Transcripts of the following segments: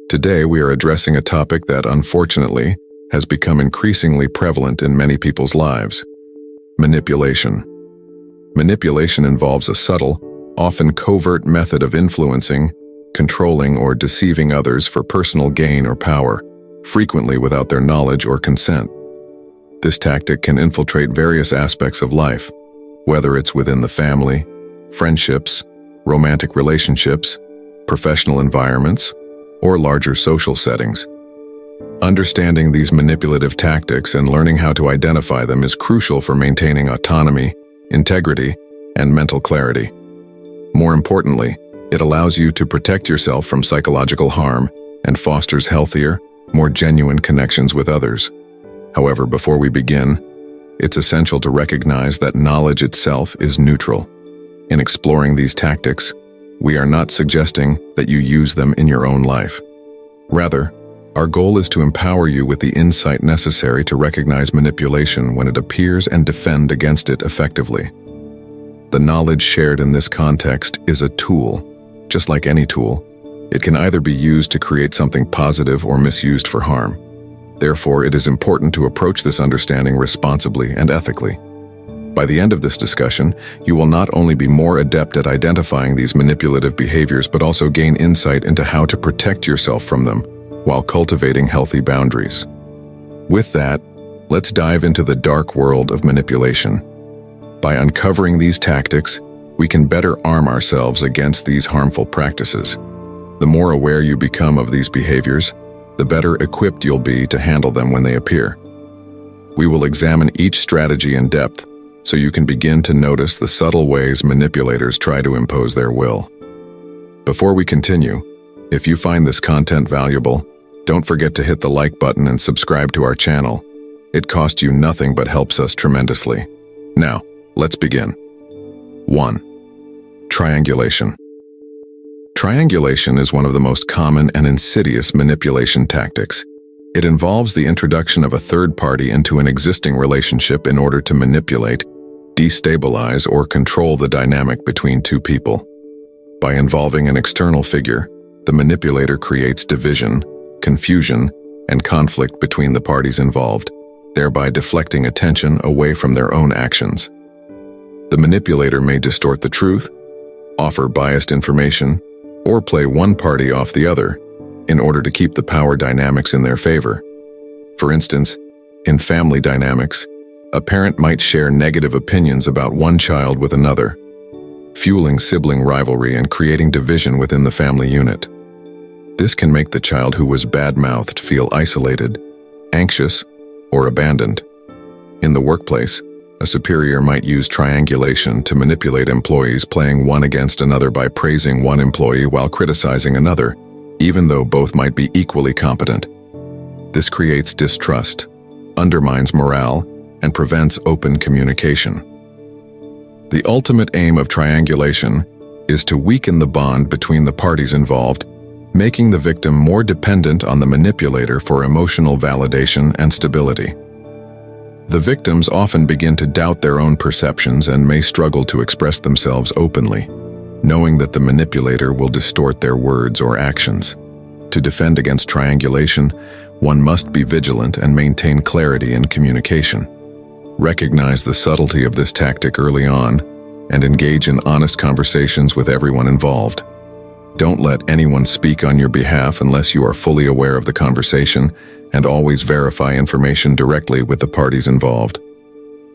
Today we are addressing a topic that, unfortunately, has become increasingly prevalent in many people's lives: manipulation. Manipulation involves a subtle, often covert method of influencing, controlling, or deceiving others for personal gain or power, frequently without their knowledge or consent. This tactic can infiltrate various aspects of life, whether it's within the family, friendships, romantic relationships, professional environments, or larger social settings. Understanding these manipulative tactics and learning how to identify them is crucial for maintaining autonomy, integrity, and mental clarity. More importantly, it allows you to protect yourself from psychological harm and fosters healthier, more genuine connections with others. However, before we begin, it's essential to recognize that knowledge itself is neutral. In exploring these tactics, we are not suggesting that you use them in your own life. Rather, our goal is to empower you with the insight necessary to recognize manipulation when it appears and defend against it effectively. The knowledge shared in this context is a tool. Just like any tool, it can either be used to create something positive or misused for harm. Therefore, it is important to approach this understanding responsibly and ethically. By the end of this discussion, you will not only be more adept at identifying these manipulative behaviors, but also gain insight into how to protect yourself from them while cultivating healthy boundaries. With that, let's dive into the dark world of manipulation. By uncovering these tactics, we can better arm ourselves against these harmful practices. The more aware you become of these behaviors, the better equipped you'll be to handle them when they appear. We will examine each strategy in depth, so you can begin to notice the subtle ways manipulators try to impose their will. Before we continue, if you find this content valuable, don't forget to hit the like button and subscribe to our channel. It costs you nothing but helps us tremendously. Now, let's begin. 1. Triangulation. Triangulation is one of the most common and insidious manipulation tactics. It involves the introduction of a third party into an existing relationship in order to manipulate, destabilize, or control the dynamic between two people. By involving an external figure, the manipulator creates division, confusion, and conflict between the parties involved, thereby deflecting attention away from their own actions. The manipulator may distort the truth, offer biased information, or play one party off the other in order to keep the power dynamics in their favor. For instance, in family dynamics, a parent might share negative opinions about one child with another, fueling sibling rivalry and creating division within the family unit. This can make the child who was bad-mouthed feel isolated, anxious, or abandoned. In the workplace, a superior might use triangulation to manipulate employees, playing one against another by praising one employee while criticizing another, even though both might be equally competent. This creates distrust, undermines morale, and prevents open communication. The ultimate aim of triangulation is to weaken the bond between the parties involved, making the victim more dependent on the manipulator for emotional validation and stability. The victims often begin to doubt their own perceptions and may struggle to express themselves openly, knowing that the manipulator will distort their words or actions. To defend against triangulation, one must be vigilant and maintain clarity in communication. Recognize the subtlety of this tactic early on and engage in honest conversations with everyone involved. Don't let anyone speak on your behalf unless you are fully aware of the conversation, and always verify information directly with the parties involved.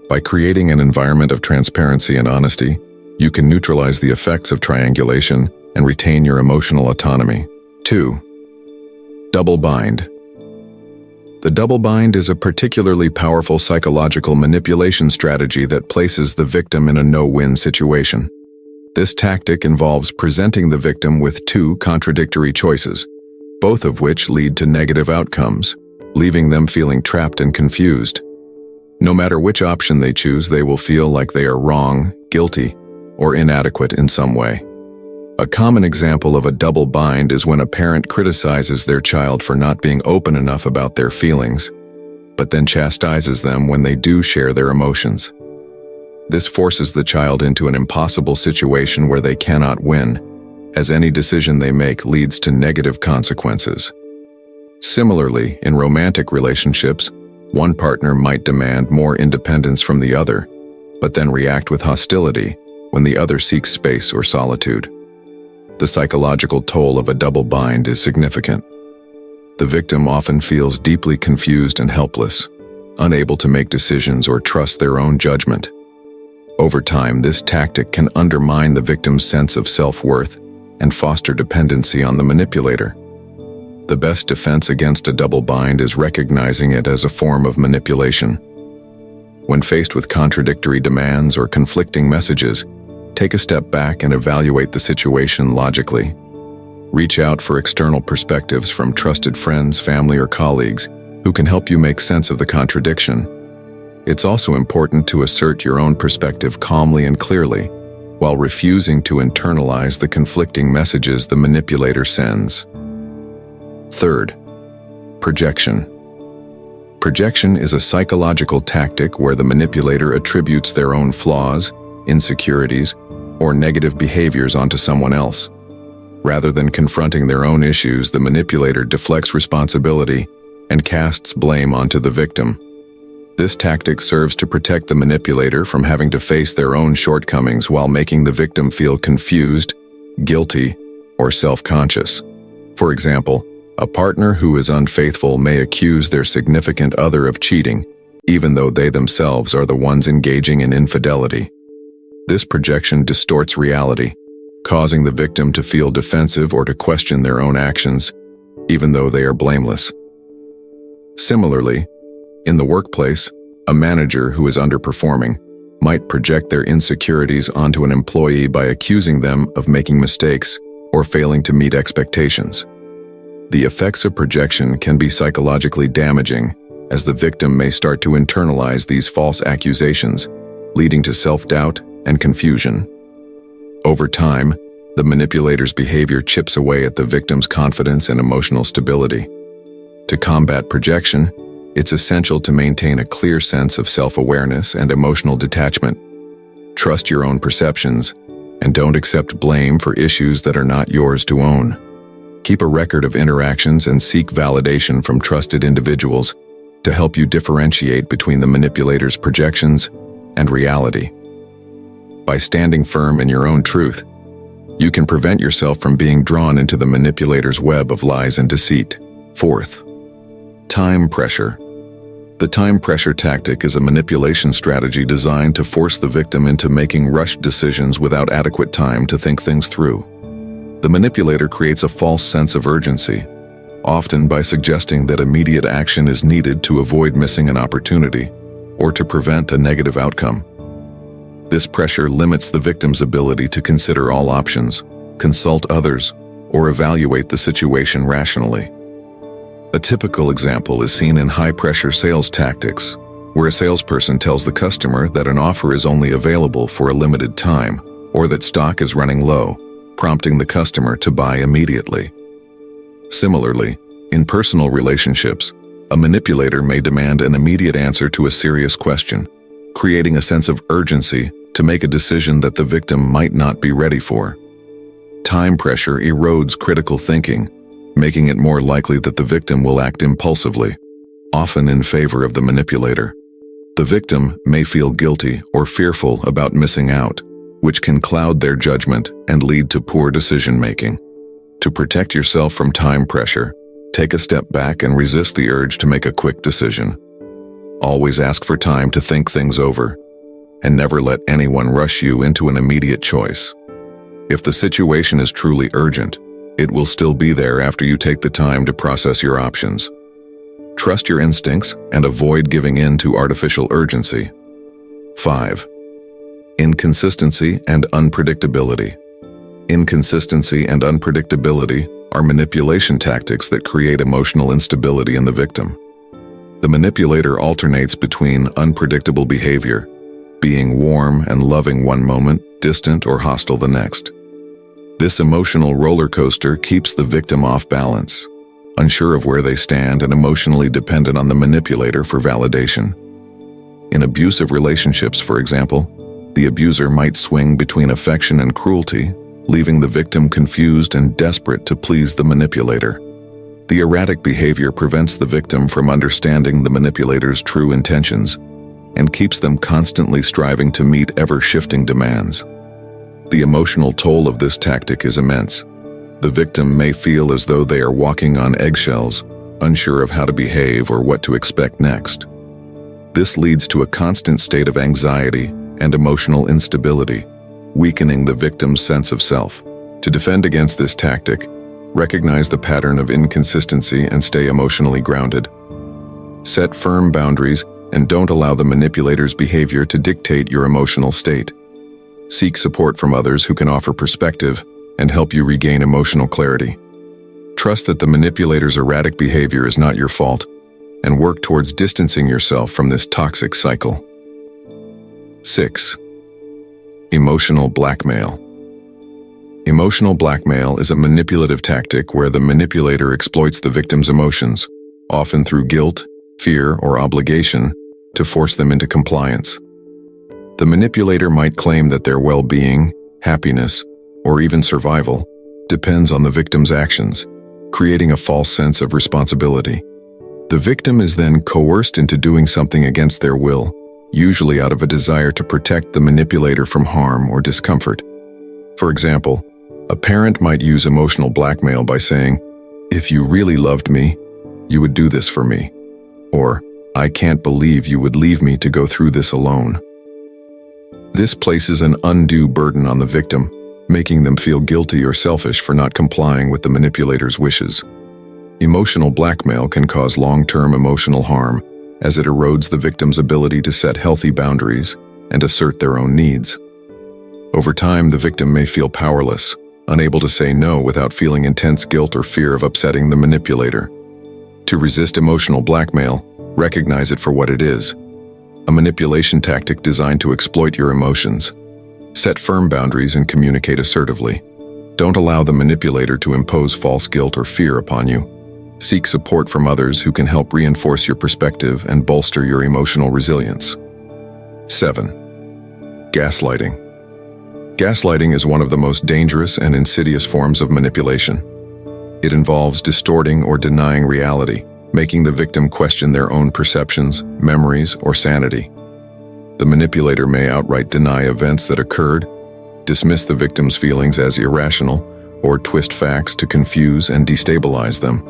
By creating an environment of transparency and honesty, you can neutralize the effects of triangulation and retain your emotional autonomy. 2. Double bind. The double bind is a particularly powerful psychological manipulation strategy that places the victim in a no-win situation. This tactic involves presenting the victim with two contradictory choices, both of which lead to negative outcomes, leaving them feeling trapped and confused. No matter which option they choose, they will feel like they are wrong, guilty, or inadequate in some way. A common example of a double bind is when a parent criticizes their child for not being open enough about their feelings, but then chastises them when they do share their emotions. This forces the child into an impossible situation where they cannot win, as any decision they make leads to negative consequences. Similarly, in romantic relationships, one partner might demand more independence from the other, but then react with hostility when the other seeks space or solitude. The psychological toll of a double bind is significant. The victim often feels deeply confused and helpless, unable to make decisions or trust their own judgment. Over time, this tactic can undermine the victim's sense of self-worth and foster dependency on the manipulator. The best defense against a double bind is recognizing it as a form of manipulation. When faced with contradictory demands or conflicting messages, take a step back and evaluate the situation logically. Reach out for external perspectives from trusted friends, family, or colleagues who can help you make sense of the contradiction. It's also important to assert your own perspective calmly and clearly, while refusing to internalize the conflicting messages the manipulator sends. Third, projection. Projection is a psychological tactic where the manipulator attributes their own flaws, insecurities, or negative behaviors onto someone else. Rather than confronting their own issues, the manipulator deflects responsibility and casts blame onto the victim. This tactic serves to protect the manipulator from having to face their own shortcomings while making the victim feel confused, guilty, or self-conscious. For example, a partner who is unfaithful may accuse their significant other of cheating, even though they themselves are the ones engaging in infidelity. This projection distorts reality, causing the victim to feel defensive or to question their own actions, even though they are blameless. Similarly, in the workplace, a manager who is underperforming might project their insecurities onto an employee by accusing them of making mistakes or failing to meet expectations. The effects of projection can be psychologically damaging, as the victim may start to internalize these false accusations, leading to self-doubt and confusion. Over time, the manipulator's behavior chips away at the victim's confidence and emotional stability. To combat projection, it's essential to maintain a clear sense of self-awareness and emotional detachment. Trust your own perceptions, and don't accept blame for issues that are not yours to own. Keep a record of interactions and seek validation from trusted individuals to help you differentiate between the manipulator's projections and reality. By standing firm in your own truth, you can prevent yourself from being drawn into the manipulator's web of lies and deceit. Fourth, time pressure. The time pressure tactic is a manipulation strategy designed to force the victim into making rushed decisions without adequate time to think things through. The manipulator creates a false sense of urgency, often by suggesting that immediate action is needed to avoid missing an opportunity or to prevent a negative outcome. This pressure limits the victim's ability to consider all options, consult others, or evaluate the situation rationally. A typical example is seen in high-pressure sales tactics, where a salesperson tells the customer that an offer is only available for a limited time or that stock is running low, prompting the customer to buy immediately. Similarly, in personal relationships, a manipulator may demand an immediate answer to a serious question, creating a sense of urgency to make a decision that the victim might not be ready for. Time pressure erodes critical thinking, making it more likely that the victim will act impulsively, often in favor of the manipulator. The victim may feel guilty or fearful about missing out, which can cloud their judgment and lead to poor decision-making. To protect yourself from time pressure, take a step back and resist the urge to make a quick decision. Always ask for time to think things over, and never let anyone rush you into an immediate choice. If the situation is truly urgent, it will still be there after you take the time to process your options. Trust your instincts and avoid giving in to artificial urgency. 5. Inconsistency and unpredictability. Inconsistency and unpredictability are manipulation tactics that create emotional instability in the victim. The manipulator alternates between unpredictable behavior, being warm and loving one moment, distant or hostile the next. This emotional roller coaster keeps the victim off balance, unsure of where they stand and emotionally dependent on the manipulator for validation. In abusive relationships, for example, the abuser might swing between affection and cruelty, leaving the victim confused and desperate to please the manipulator. The erratic behavior prevents the victim from understanding the manipulator's true intentions and keeps them constantly striving to meet ever-shifting demands. The emotional toll of this tactic is immense. The victim may feel as though they are walking on eggshells, unsure of how to behave or what to expect next. This leads to a constant state of anxiety and emotional instability, weakening the victim's sense of self. To defend against this tactic, recognize the pattern of inconsistency and stay emotionally grounded. Set firm boundaries and don't allow the manipulator's behavior to dictate your emotional state. Seek support from others who can offer perspective and help you regain emotional clarity. Trust that the manipulator's erratic behavior is not your fault, and work towards distancing yourself from this toxic cycle. 6. Emotional blackmail. Emotional blackmail is a manipulative tactic where the manipulator exploits the victim's emotions, often through guilt, fear, or obligation, to force them into compliance. The manipulator might claim that their well-being, happiness, or even survival depends on the victim's actions, creating a false sense of responsibility. The victim is then coerced into doing something against their will, usually out of a desire to protect the manipulator from harm or discomfort. For example, a parent might use emotional blackmail by saying, "If you really loved me, you would do this for me," or "I can't believe you would leave me to go through this alone." This places an undue burden on the victim, making them feel guilty or selfish for not complying with the manipulator's wishes. Emotional blackmail can cause long-term emotional harm, as it erodes the victim's ability to set healthy boundaries and assert their own needs. Over time, the victim may feel powerless, unable to say no without feeling intense guilt or fear of upsetting the manipulator. To resist emotional blackmail, recognize it for what it is: a manipulation tactic designed to exploit your emotions. Set firm boundaries and communicate assertively. Don't allow the manipulator to impose false guilt or fear upon you. Seek support from others who can help reinforce your perspective and bolster your emotional resilience. 7. Gaslighting. Gaslighting is one of the most dangerous and insidious forms of manipulation. It involves distorting or denying reality, making the victim question their own perceptions, memories, or sanity. The manipulator may outright deny events that occurred, dismiss the victim's feelings as irrational, or twist facts to confuse and destabilize them.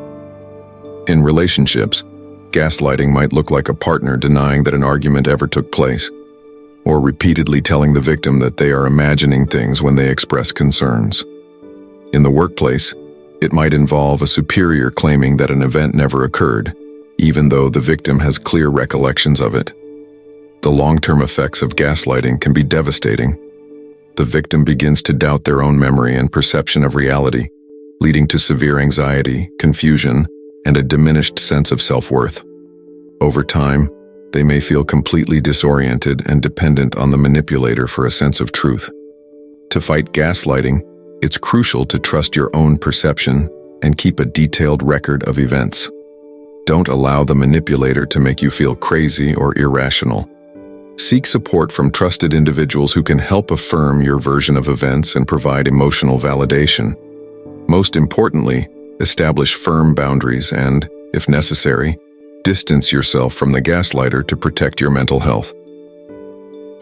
In relationships, gaslighting might look like a partner denying that an argument ever took place, or repeatedly telling the victim that they are imagining things when they express concerns. In the workplace, it might involve a superior claiming that an event never occurred, even though the victim has clear recollections of it. The long-term effects of gaslighting can be devastating. The victim begins to doubt their own memory and perception of reality, leading to severe anxiety, confusion, and a diminished sense of self-worth. Over time, they may feel completely disoriented and dependent on the manipulator for a sense of truth. To fight gaslighting, it's crucial to trust your own perception and keep a detailed record of events. Don't allow the manipulator to make you feel crazy or irrational. Seek support from trusted individuals who can help affirm your version of events and provide emotional validation. Most importantly, establish firm boundaries and, if necessary, distance yourself from the gaslighter to protect your mental health.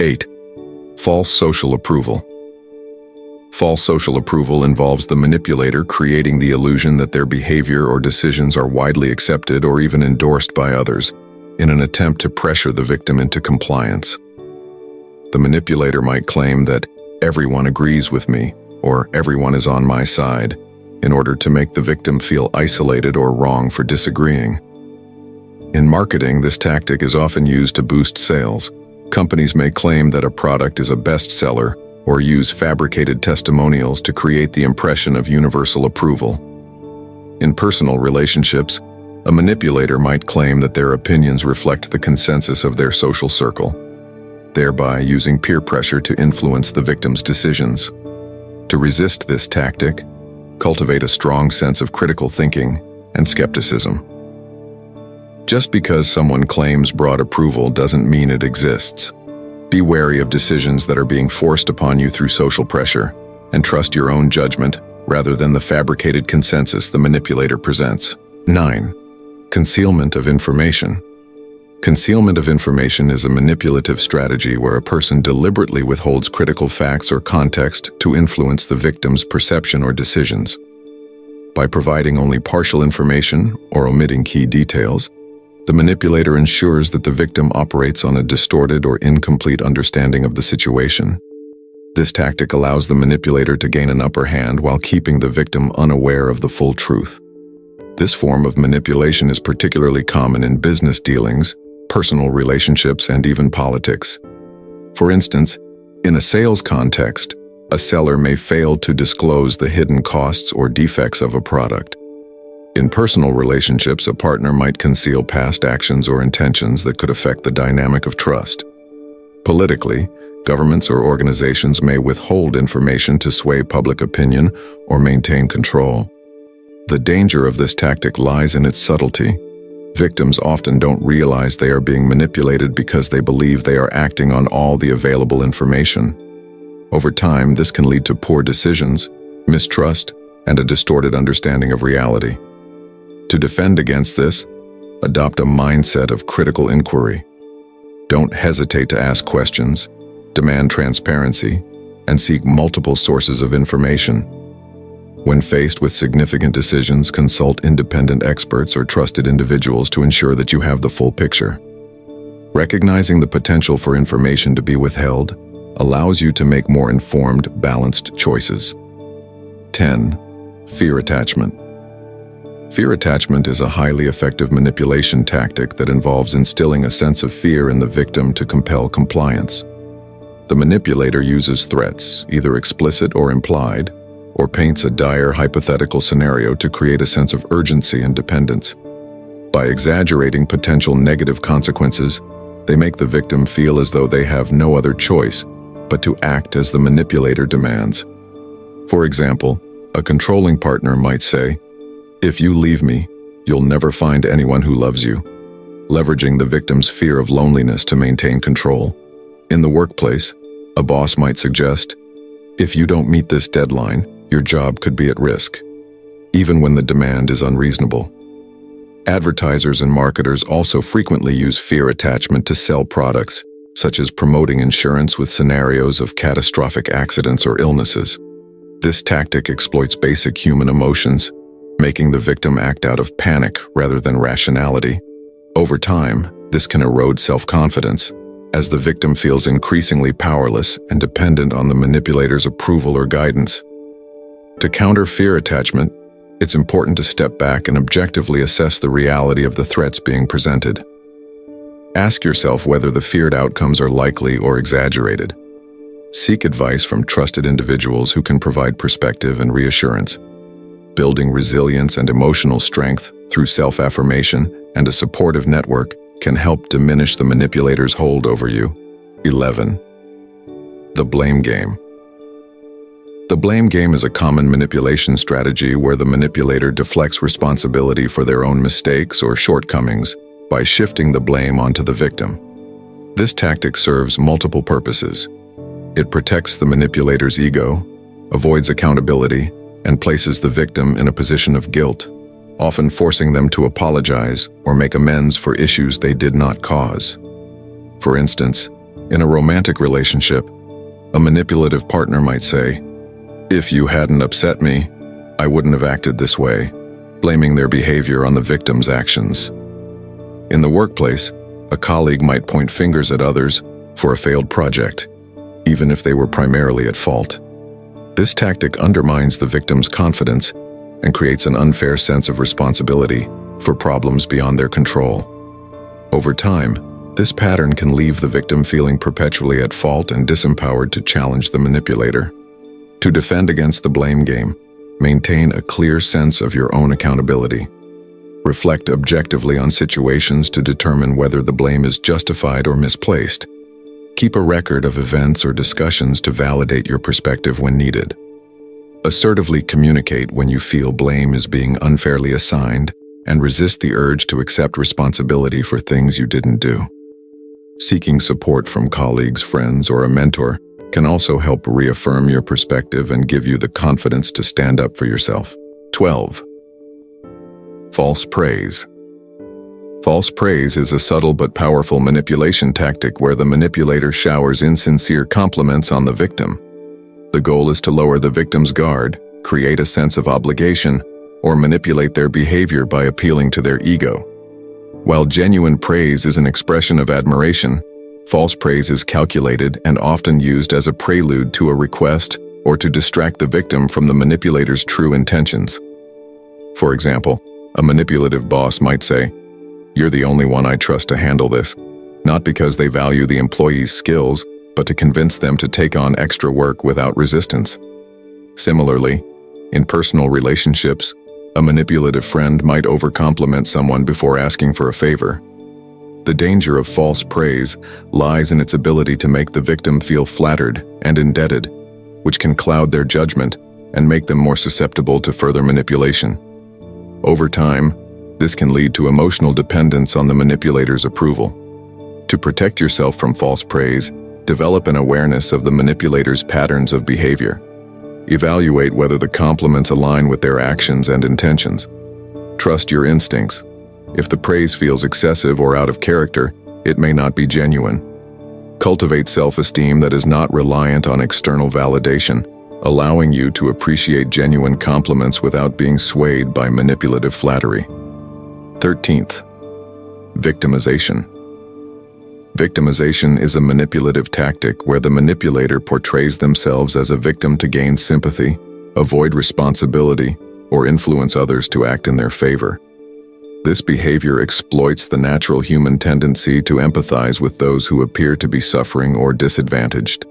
8. False social approval. False social approval involves the manipulator creating the illusion that their behavior or decisions are widely accepted or even endorsed by others, in an attempt to pressure the victim into compliance. The manipulator might claim that everyone agrees with me or everyone is on my side, in order to make the victim feel isolated or wrong for disagreeing. In marketing, this tactic is often used to boost sales. Companies may claim that a product is a bestseller or use fabricated testimonials to create the impression of universal approval. In personal relationships, a manipulator might claim that their opinions reflect the consensus of their social circle, thereby using peer pressure to influence the victim's decisions. To resist this tactic, cultivate a strong sense of critical thinking and skepticism. Just because someone claims broad approval doesn't mean it exists. Be wary of decisions that are being forced upon you through social pressure, and trust your own judgment rather than the fabricated consensus the manipulator presents. 9. Concealment of information. Concealment of information is a manipulative strategy where a person deliberately withholds critical facts or context to influence the victim's perception or decisions. By providing only partial information or omitting key details, the manipulator ensures that the victim operates on a distorted or incomplete understanding of the situation. This tactic allows the manipulator to gain an upper hand while keeping the victim unaware of the full truth. This form of manipulation is particularly common in business dealings, personal relationships, and even politics. For instance, in a sales context, a seller may fail to disclose the hidden costs or defects of a product. In personal relationships, a partner might conceal past actions or intentions that could affect the dynamic of trust. Politically, governments or organizations may withhold information to sway public opinion or maintain control. The danger of this tactic lies in its subtlety. Victims often don't realize they are being manipulated because they believe they are acting on all the available information. Over time, this can lead to poor decisions, mistrust, and a distorted understanding of reality. To defend against this, adopt a mindset of critical inquiry. Don't hesitate to ask questions, demand transparency, and seek multiple sources of information. When faced with significant decisions, consult independent experts or trusted individuals to ensure that you have the full picture. Recognizing the potential for information to be withheld allows you to make more informed, balanced choices. 10. Fear attachment. Fear attachment is a highly effective manipulation tactic that involves instilling a sense of fear in the victim to compel compliance. The manipulator uses threats, either explicit or implied, or paints a dire hypothetical scenario to create a sense of urgency and dependence. By exaggerating potential negative consequences, they make the victim feel as though they have no other choice but to act as the manipulator demands. For example, a controlling partner might say, "If you leave me, you'll never find anyone who loves you," leveraging the victim's fear of loneliness to maintain control. In the workplace, a boss might suggest, "If you don't meet this deadline, your job could be at risk," even when the demand is unreasonable. Advertisers and marketers also frequently use fear attachment to sell products, such as promoting insurance with scenarios of catastrophic accidents or illnesses. This tactic exploits basic human emotions, making the victim act out of panic rather than rationality. Over time, this can erode self-confidence, as the victim feels increasingly powerless and dependent on the manipulator's approval or guidance. To counter fear attachment, it's important to step back and objectively assess the reality of the threats being presented. Ask yourself whether the feared outcomes are likely or exaggerated. Seek advice from trusted individuals who can provide perspective and reassurance. Building resilience and emotional strength through self-affirmation and a supportive network can help diminish the manipulator's hold over you. 11. The blame game. The blame game is a common manipulation strategy where the manipulator deflects responsibility for their own mistakes or shortcomings by shifting the blame onto the victim. This tactic serves multiple purposes. It protects the manipulator's ego, avoids accountability, and places the victim in a position of guilt, often forcing them to apologize or make amends for issues they did not cause. For instance, in a romantic relationship, a manipulative partner might say, "If you hadn't upset me, I wouldn't have acted this way," blaming their behavior on the victim's actions. In the workplace, a colleague might point fingers at others for a failed project, even if they were primarily at fault. This tactic undermines the victim's confidence and creates an unfair sense of responsibility for problems beyond their control. Over time, this pattern can leave the victim feeling perpetually at fault and disempowered to challenge the manipulator. To defend against the blame game, maintain a clear sense of your own accountability. Reflect objectively on situations to determine whether the blame is justified or misplaced. Keep a record of events or discussions to validate your perspective when needed. Assertively communicate when you feel blame is being unfairly assigned and resist the urge to accept responsibility for things you didn't do. Seeking support from colleagues, friends, or a mentor can also help reaffirm your perspective and give you the confidence to stand up for yourself. 12. False praise. False praise is a subtle but powerful manipulation tactic where the manipulator showers insincere compliments on the victim. The goal is to lower the victim's guard, create a sense of obligation, or manipulate their behavior by appealing to their ego. While genuine praise is an expression of admiration, false praise is calculated and often used as a prelude to a request or to distract the victim from the manipulator's true intentions. For example, a manipulative boss might say, "You're the only one I trust to handle this," not because they value the employee's skills, but to convince them to take on extra work without resistance. Similarly, in personal relationships, a manipulative friend might overcompliment someone before asking for a favor. The danger of false praise lies in its ability to make the victim feel flattered and indebted, which can cloud their judgment and make them more susceptible to further manipulation. Over time, this can lead to emotional dependence on the manipulator's approval. To protect yourself from false praise, develop an awareness of the manipulator's patterns of behavior. Evaluate whether the compliments align with their actions and intentions. Trust your instincts. If the praise feels excessive or out of character, it may not be genuine. Cultivate self-esteem that is not reliant on external validation, allowing you to appreciate genuine compliments without being swayed by manipulative flattery. 13th, victimization. Victimization is a manipulative tactic where the manipulator portrays themselves as a victim to gain sympathy, avoid responsibility, or influence others to act in their favor. This behavior exploits the natural human tendency to empathize with those who appear to be suffering or disadvantaged.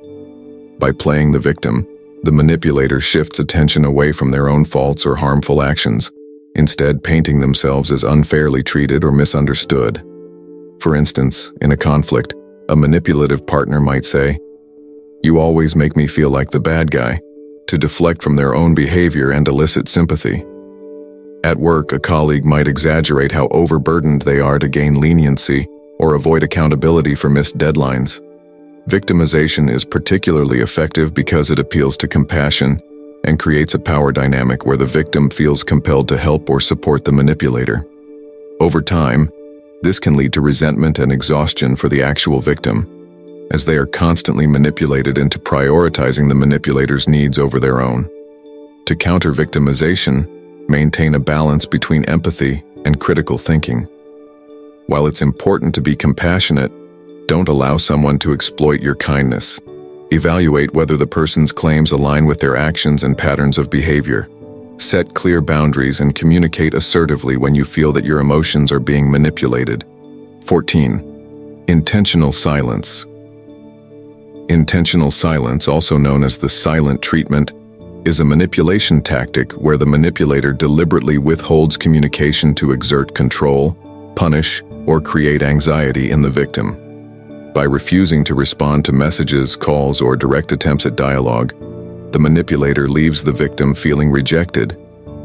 By playing the victim, the manipulator shifts attention away from their own faults or harmful actions, instead painting themselves as unfairly treated or misunderstood. For instance, in a conflict, a manipulative partner might say, "You always make me feel like the bad guy," to deflect from their own behavior and elicit sympathy. At work, a colleague might exaggerate how overburdened they are to gain leniency or avoid accountability for missed deadlines. Victimization is particularly effective because it appeals to compassion and creates a power dynamic where the victim feels compelled to help or support the manipulator. Over time, this can lead to resentment and exhaustion for the actual victim, as they are constantly manipulated into prioritizing the manipulator's needs over their own. To counter victimization, maintain a balance between empathy and critical thinking. While it's important to be compassionate, don't allow someone to exploit your kindness. Evaluate whether the person's claims align with their actions and patterns of behavior. Set clear boundaries and communicate assertively when you feel that your emotions are being manipulated. 14. Intentional silence. Intentional silence, also known as the silent treatment, is a manipulation tactic where the manipulator deliberately withholds communication to exert control, punish, or create anxiety in the victim. By refusing to respond to messages, calls, or direct attempts at dialogue, the manipulator leaves the victim feeling rejected,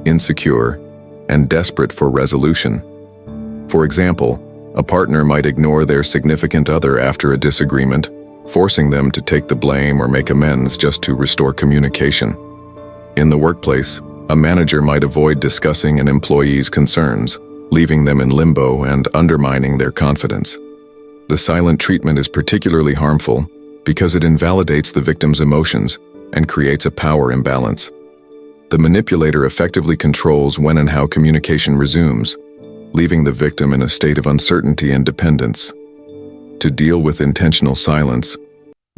insecure, and desperate for resolution. For example, a partner might ignore their significant other after a disagreement, forcing them to take the blame or make amends just to restore communication. In the workplace, a manager might avoid discussing an employee's concerns, leaving them in limbo and undermining their confidence. The silent treatment is particularly harmful because it invalidates the victim's emotions and creates a power imbalance. The manipulator effectively controls when and how communication resumes, leaving the victim in a state of uncertainty and dependence. To deal with intentional silence,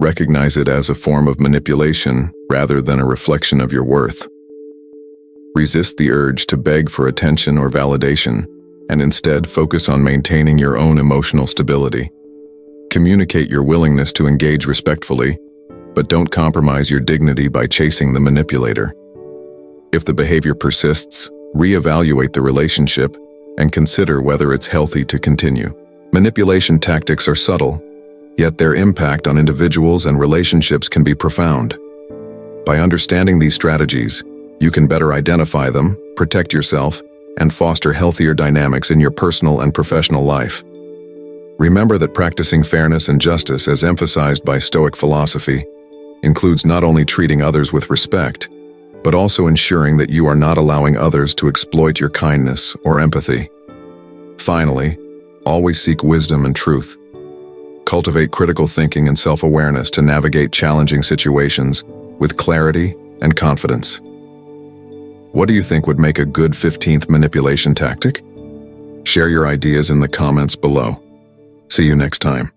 recognize it as a form of manipulation rather than a reflection of your worth. Resist the urge to beg for attention or validation, and instead focus on maintaining your own emotional stability. Communicate your willingness to engage respectfully, but don't compromise your dignity by chasing the manipulator. If the behavior persists, reevaluate the relationship and consider whether it's healthy to continue. Manipulation tactics are subtle, yet their impact on individuals and relationships can be profound. By understanding these strategies, you can better identify them, protect yourself, and foster healthier dynamics in your personal and professional life. Remember that practicing fairness and justice, as emphasized by Stoic philosophy, includes not only treating others with respect, but also ensuring that you are not allowing others to exploit your kindness or empathy. Finally, always seek wisdom and truth. Cultivate critical thinking and self-awareness to navigate challenging situations with clarity and confidence. What do you think would make a good 15th manipulation tactic? Share your ideas in the comments below. See you next time.